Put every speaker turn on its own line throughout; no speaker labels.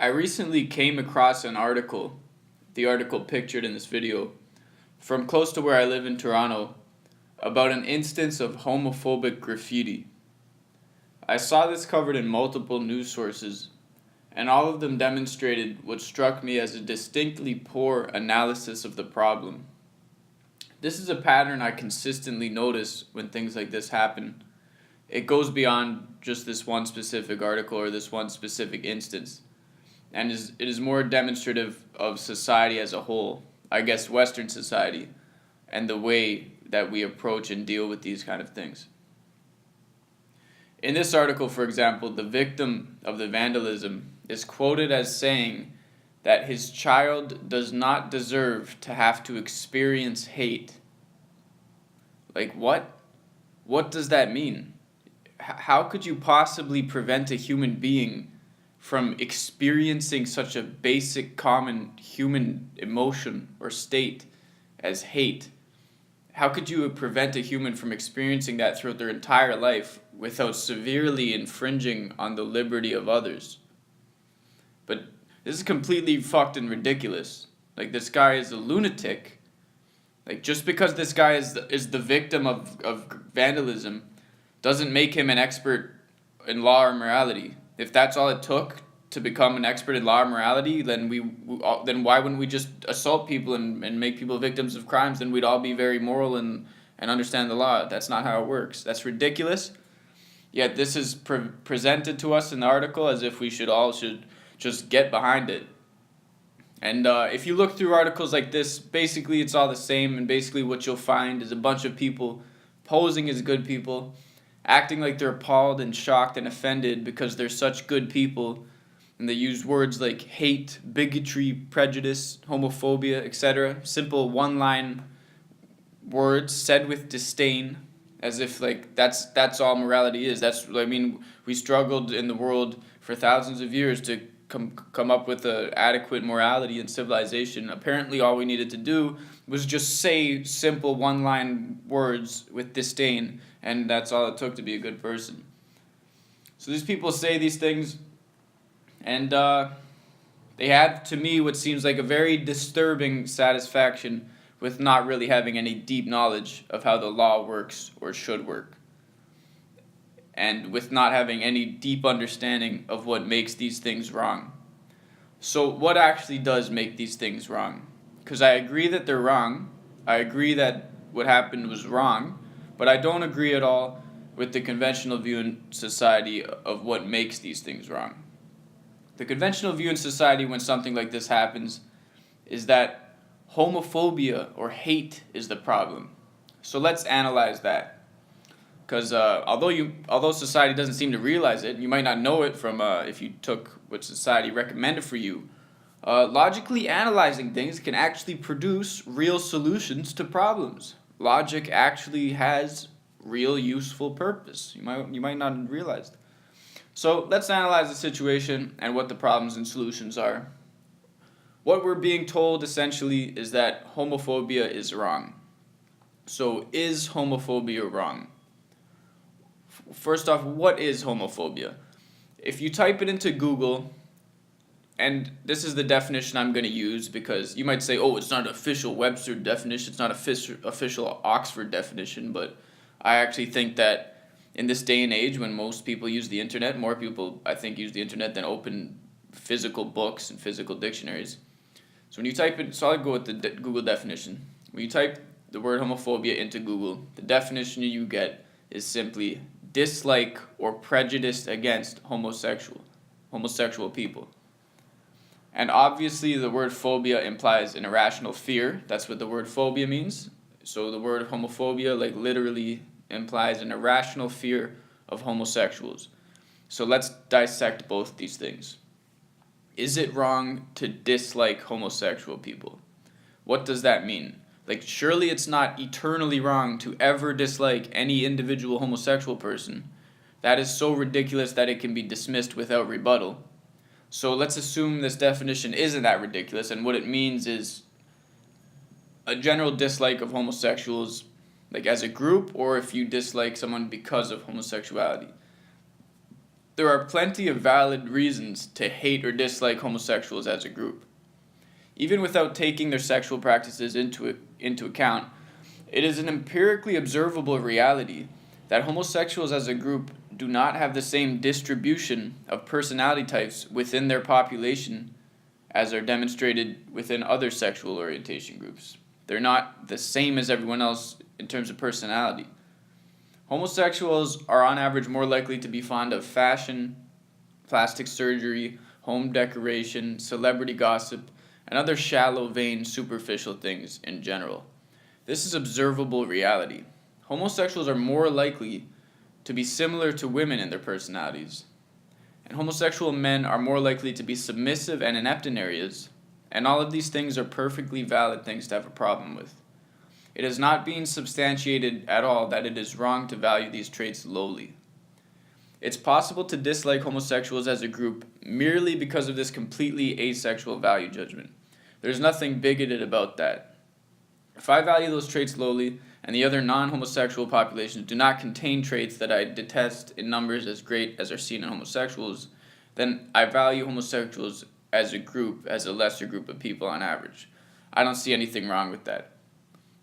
I recently came across an article, the article pictured in this video, from close to where I live in Toronto, about an instance of homophobic graffiti. I saw this covered in multiple news sources, and all of them demonstrated what struck me as a distinctly poor analysis of the problem. This is a pattern I consistently notice when things like this happen. It goes beyond just this one specific article or this one specific instance, and it is more demonstrative of society as a whole, I guess Western society, and the way that we approach and deal with these kind of things. In this article, for example, the victim of the vandalism is quoted as saying that his child does not deserve to have to experience hate. Like, what? What does that mean? How could you possibly prevent a human being from experiencing such a basic common human emotion or state as hate? How could you prevent a human from experiencing that throughout their entire life without severely infringing on the liberty of others? But this is completely fucked and ridiculous. Like, this guy is a lunatic. Like, just because this guy is the victim of vandalism doesn't make him an expert in law or morality. If that's all it took to become an expert in law or morality, then then why wouldn't we just assault people and make people victims of crimes? Then we'd all be very moral and understand the law. That's not how it works. That's ridiculous. Yet this is presented to us in the article as if we should just get behind it. And if you look through articles like this, basically it's all the same, and basically what you'll find is a bunch of people posing as good people, acting like they're appalled and shocked and offended because they're such good people, and they use words like hate, bigotry, prejudice, homophobia, etc. Simple one-line words said with disdain, as if like that's all morality is. We struggled in the world for thousands of years to come up with a adequate morality and civilization. Apparently all we needed to do was just say simple one-line words with disdain, and that's all it took to be a good person. So these people say these things, and they had, to me, what seems like a very disturbing satisfaction with not really having any deep knowledge of how the law works or should work, and with not having any deep understanding of what makes these things wrong. So what actually does make these things wrong? Because I agree that they're wrong. I agree that what happened was wrong, but I don't agree at all with the conventional view in society of what makes these things wrong. The conventional view in society when something like this happens is that homophobia or hate is the problem. So let's analyze that. Because although society doesn't seem to realize it, you might not know it from if you took what society recommended for you. Logically analyzing things can actually produce real solutions to problems. Logic actually has real useful purpose. You might not have realized. So let's analyze the situation and what the problems and solutions are. What we're being told essentially is that homophobia is wrong. So is homophobia wrong? First off, what is homophobia? If you type it into Google, and this is the definition I'm going to use because you might say, oh, it's not an official Webster definition, it's not an official Oxford definition, but I actually think that in this day and age when most people use the internet, more people, I think, use the internet than open physical books and physical dictionaries. So when you type it, so I'll go with the Google definition. When you type the word homophobia into Google, the definition you get is simply dislike or prejudice against homosexual people. And obviously the word phobia implies an irrational fear. That's what the word phobia means. So the word homophobia literally implies an irrational fear of homosexuals. So let's dissect both these things. Is it wrong to dislike homosexual people? What does that mean? Surely it's not eternally wrong to ever dislike any individual homosexual person. That is so ridiculous that it can be dismissed without rebuttal. So let's assume this definition isn't that ridiculous, and what it means is a general dislike of homosexuals, as a group, or if you dislike someone because of homosexuality. There are plenty of valid reasons to hate or dislike homosexuals as a group. Even without taking their sexual practices into account, it is an empirically observable reality that homosexuals as a group do not have the same distribution of personality types within their population as are demonstrated within other sexual orientation groups. They're not the same as everyone else in terms of personality. Homosexuals are on average more likely to be fond of fashion, plastic surgery, home decoration, celebrity gossip, and other shallow, vain, superficial things in general. This is observable reality. Homosexuals are more likely to be similar to women in their personalities, and homosexual men are more likely to be submissive and inept in areas, and all of these things are perfectly valid things to have a problem with. It is not being substantiated at all that it is wrong to value these traits lowly. It's possible to dislike homosexuals as a group merely because of this completely asexual value judgment. There's nothing bigoted about that. If I value those traits lowly, and the other non-homosexual populations do not contain traits that I detest in numbers as great as are seen in homosexuals, then I value homosexuals as a group, as a lesser group of people on average. I don't see anything wrong with that.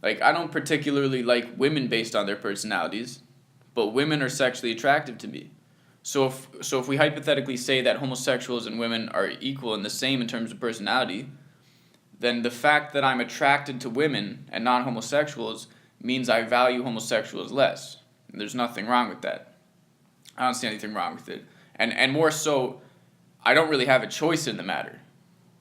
I don't particularly like women based on their personalities, but women are sexually attractive to me. So if we hypothetically say that homosexuals and women are equal and the same in terms of personality, then the fact that I'm attracted to women and non-homosexuals means I value homosexuals less. And there's nothing wrong with that. I don't see anything wrong with it. And more so, I don't really have a choice in the matter.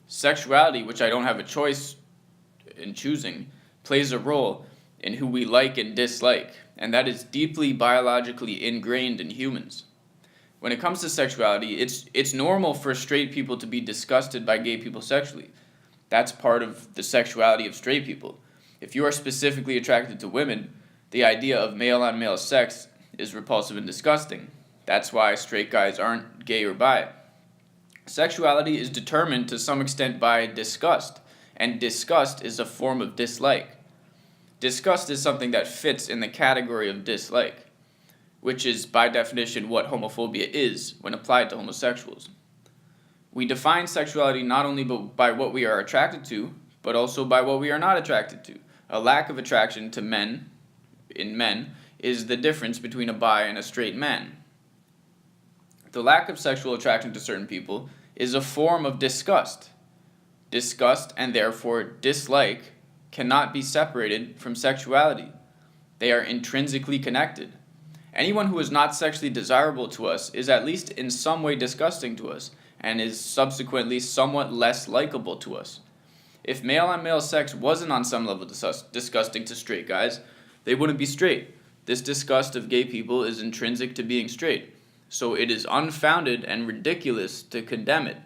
Sexuality, which I don't have a choice in choosing, plays a role in who we like and dislike, and that is deeply biologically ingrained in humans. When it comes to sexuality, it's normal for straight people to be disgusted by gay people sexually. That's part of the sexuality of straight people. If you are specifically attracted to women, the idea of male-on-male sex is repulsive and disgusting. That's why straight guys aren't gay or bi. Sexuality is determined to some extent by disgust, and disgust is a form of dislike. Disgust is something that fits in the category of dislike, which is by definition what homophobia is when applied to homosexuals. We define sexuality not only by what we are attracted to, but also by what we are not attracted to. A lack of attraction to men is the difference between a bi and a straight man. The lack of sexual attraction to certain people is a form of disgust. Disgust, and therefore dislike, cannot be separated from sexuality. They are intrinsically connected. Anyone who is not sexually desirable to us is at least in some way disgusting to us, and is subsequently somewhat less likable to us. If male-on-male sex wasn't on some level disgusting to straight guys, they wouldn't be straight. This disgust of gay people is intrinsic to being straight, so it is unfounded and ridiculous to condemn it.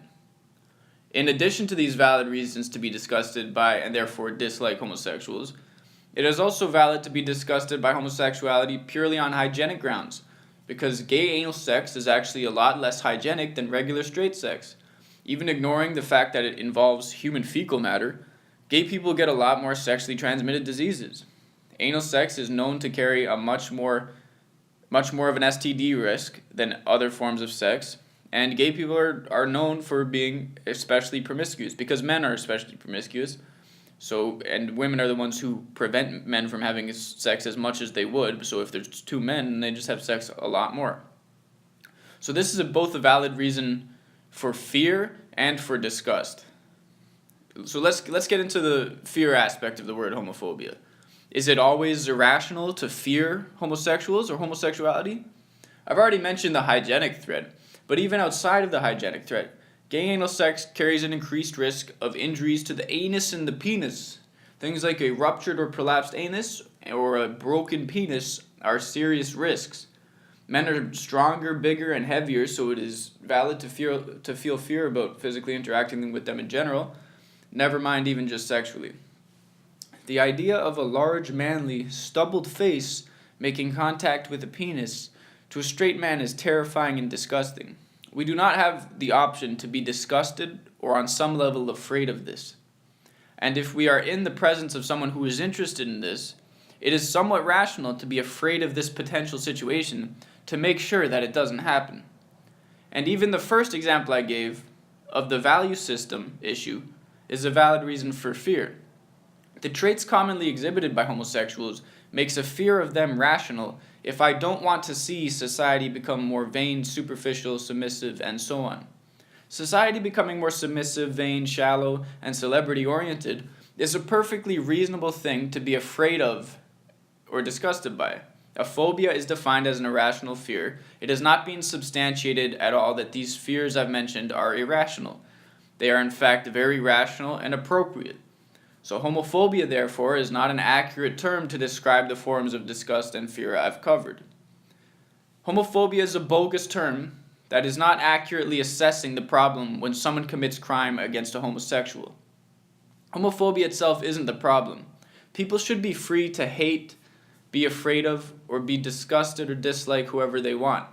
In addition to these valid reasons to be disgusted by and therefore dislike homosexuals, it is also valid to be disgusted by homosexuality purely on hygienic grounds, because gay anal sex is actually a lot less hygienic than regular straight sex. Even ignoring the fact that it involves human fecal matter, gay people get a lot more sexually transmitted diseases. Anal sex is known to carry a much more of an STD risk than other forms of sex, and gay people are known for being especially promiscuous, because men are especially promiscuous. And women are the ones who prevent men from having sex as much as they would. So if there's two men, they just have sex a lot more. So this is both a valid reason for fear and for disgust. So let's get into the fear aspect of the word homophobia. Is it always irrational to fear homosexuals or homosexuality? I've already mentioned the hygienic threat, but even outside of the hygienic threat, gay anal sex carries an increased risk of injuries to the anus and the penis. Things like a ruptured or prolapsed anus or a broken penis are serious risks. Men are stronger, bigger, and heavier, so it is valid to feel fear about physically interacting with them in general, never mind even just sexually. The idea of a large, manly, stubbled face making contact with a penis to a straight man is terrifying and disgusting. We do not have the option to be disgusted or on some level afraid of this. And if we are in the presence of someone who is interested in this, it is somewhat rational to be afraid of this potential situation to make sure that it doesn't happen. And even the first example I gave of the value system issue is a valid reason for fear. The traits commonly exhibited by homosexuals makes a fear of them rational if I don't want to see society become more vain, superficial, submissive, and so on. Society becoming more submissive, vain, shallow, and celebrity-oriented is a perfectly reasonable thing to be afraid of or disgusted by. A phobia is defined as an irrational fear. It has not been substantiated at all that these fears I've mentioned are irrational. They are in fact very rational and appropriate. So homophobia, therefore, is not an accurate term to describe the forms of disgust and fear I've covered. Homophobia is a bogus term that is not accurately assessing the problem when someone commits crime against a homosexual. Homophobia itself isn't the problem. People should be free to hate, be afraid of, or be disgusted or dislike whoever they want.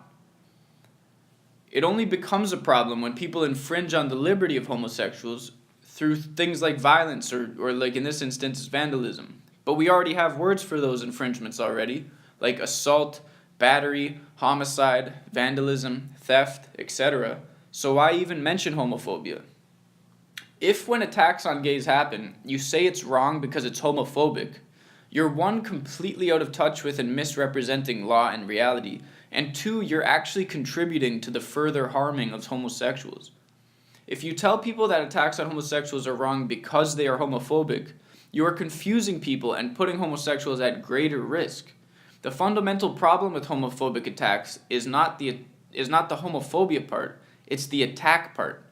It only becomes a problem when people infringe on the liberty of homosexuals through things like violence or like in this instance, vandalism. But we already have words for those infringements already, like assault, battery, homicide, vandalism, theft, etc. So why even mention homophobia? If when attacks on gays happen, you say it's wrong because it's homophobic, you're one, completely out of touch with and misrepresenting law and reality, and two, you're actually contributing to the further harming of homosexuals. If you tell people that attacks on homosexuals are wrong because they are homophobic, you are confusing people and putting homosexuals at greater risk. The fundamental problem with homophobic attacks is not the homophobia part, it's the attack part.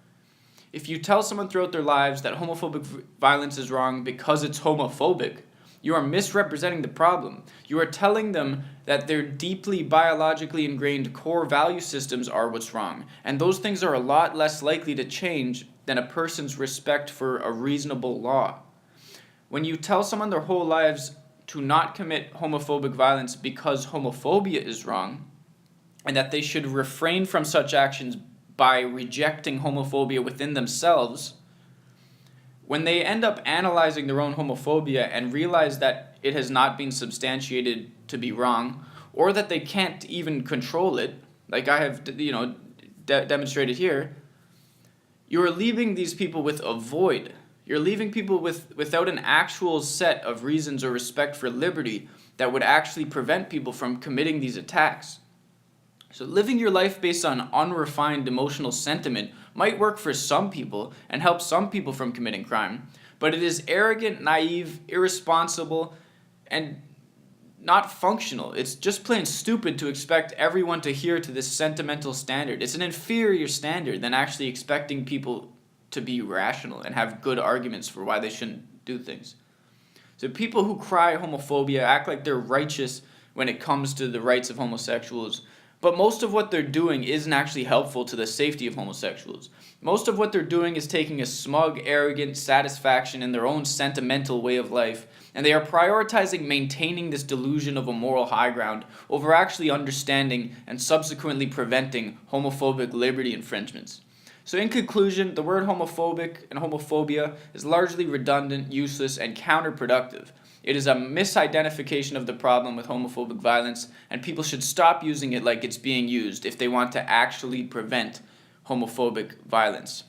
If you tell someone throughout their lives that homophobic violence is wrong because it's homophobic, you are misrepresenting the problem. You are telling them that their deeply biologically ingrained core value systems are what's wrong, and those things are a lot less likely to change than a person's respect for a reasonable law. When you tell someone their whole lives to not commit homophobic violence because homophobia is wrong, and that they should refrain from such actions by rejecting homophobia within themselves, when they end up analyzing their own homophobia and realize that it has not been substantiated to be wrong, or that they can't even control it, like I have demonstrated here, you are leaving these people with a void. You're leaving people without an actual set of reasons or respect for liberty that would actually prevent people from committing these attacks. So living your life based on unrefined emotional sentiment might work for some people and help some people from committing crime, but it is arrogant, naive, irresponsible, and not functional. It's just plain stupid to expect everyone to adhere to this sentimental standard. It's an inferior standard than actually expecting people to be rational and have good arguments for why they shouldn't do things. So people who cry homophobia act like they're righteous when it comes to the rights of homosexuals, but most of what they're doing isn't actually helpful to the safety of homosexuals. Most of what they're doing is taking a smug, arrogant satisfaction in their own sentimental way of life, and they are prioritizing maintaining this delusion of a moral high ground over actually understanding and subsequently preventing homophobic liberty infringements. So in conclusion, the word homophobic and homophobia is largely redundant, useless, and counterproductive. It is a misidentification of the problem with homophobic violence, and people should stop using it like it's being used if they want to actually prevent homophobic violence.